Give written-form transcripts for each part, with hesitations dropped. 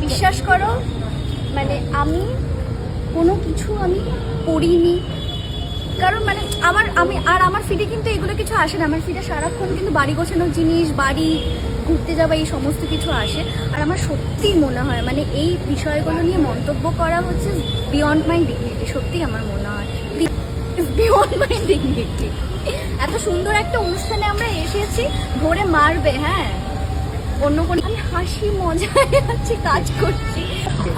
বিশ্বাস করো, মানে আমি কোনো কিছু আমি করিনি। কারণ মানে আমার ফিডে কিন্তু এগুলো কিছু আসে না। আমার ফিডে সারাক্ষণ কিন্তু বাড়ি গোছানোর জিনিস, বাড়ি ঘুরতে যাওয়া, এই সমস্ত কিছু আসে। আর আমার সত্যিই মনে হয় মানে এই বিষয়গুলো নিয়ে মন্তব্য করা হচ্ছে বিয়ন্ড মাই ডিগনিটি। সত্যিই আমার মনে হয় বিয়ন্ড মাই ডিগনিটি। এত সুন্দর একটা অনুষ্ঠানে আমরা এসেছি, ধরে মারবে। হ্যাঁ, অন্য কোনো, আমি হাসি মজায় আছি, কাজ করছি,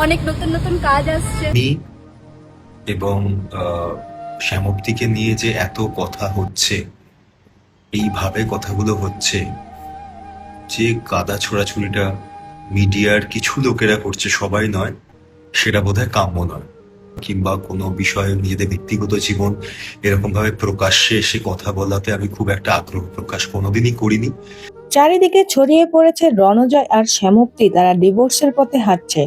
অনেক নতুন নতুন কাজ আসছে। আমি এবং শ্যামপ্তিকে নিয়ে যে এত কথা হচ্ছে, এইভাবে কথাগুলো হচ্ছে, যে কাদা ছোড়াছুড়িটা মিডিয়ার কিছু লোকেরা করছে, সবাই নয়, সেটা বোধহয় কাম্য নয়। কিংবা কোনো বিষয়ে নিজেদের ব্যক্তিগত জীবন এরকম ভাবে প্রকাশ্যে এসে কথা বলাতে আমি খুব একটা আগ্রহ প্রকাশ কোনোদিনই করিনি। চারিদিকে ছড়িয়ে পড়েছে রণজয় আর শ্যামপ্তি তারা ডিভোর্সের পথে হাঁটছে।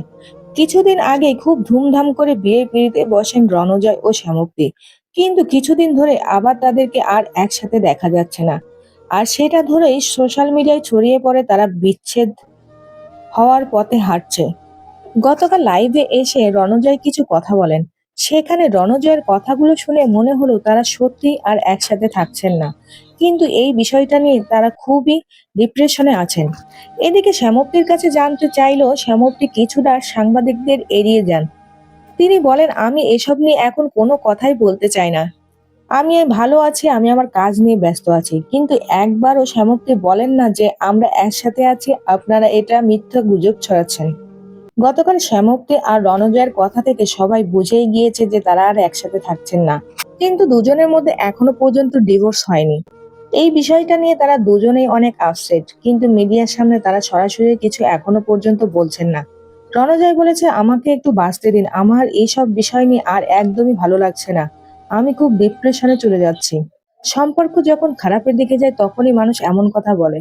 কিছুদিন আগে খুব ধুমধাম করে বিয়ে পিড়িতে বসেন রণজয় ও শ্যামপ্তি, কিন্তু কিছুদিন ধরে আবার তাদেরকে আর একসাথে দেখা যাচ্ছে না। আর সেটা ধরেই সোশ্যাল মিডিয়ায় ছড়িয়ে পড়ে তারা বিচ্ছেদ হওয়ার পথে হাঁটছে। গতকাল লাইভে এসে রণজয় কিছু কথা বলেন। সেখানে রণজয়ের কথাগুলো শুনে মনে হলো তারা সত্যি আর একসাথে থাকছেন না, কিন্তু এই বিষয়টা নিয়ে তারা খুবই ডিপ্রেশনে আছেন। এদিকে শ্যামপ্তির কাছে জানতে চাইলেও শ্যামপ্তি কিছুটা সাংবাদিকদের এড়িয়ে যান। তিনি বলেন, আমি এসব নিয়ে এখন কোনো কথাই বলতে চাই না। আমি ভালো আছি, আমি আমার কাজ নিয়ে ব্যস্ত আছি। কিন্তু একবারও শ্যামপ্তি বলেন না যে আমরা একসাথে আছি, আপনারা এটা মিথ্যা গুজব ছড়াচ্ছেন। গতকাল শ্যামপ্তি আর রণজয়ের কথা থেকে সবাই বুঝেই গিয়েছে যে তারা আর একসাথে থাকছেন না, কিন্তু দুজনের মধ্যে এখনো পর্যন্ত ডিভোর্স হয়নি। এই বিষয়টা নিয়ে তারা দুজনেই অনেক আপসেট, কিন্তু মিডিয়ার সামনে তারা সরাসরি কিছু এখনো পর্যন্ত বলছেন না। রণজয় বলেছে, আমাকে একটু বাঁচতে দিন, আমার এইসব বিষয় নিয়ে আর একদমই ভালো লাগছে না, আমি খুব ডিপ্রেশনে চলে যাচ্ছি। সম্পর্ক যখন খারাপের দিকে যায় তখনই মানুষ এমন কথা বলে।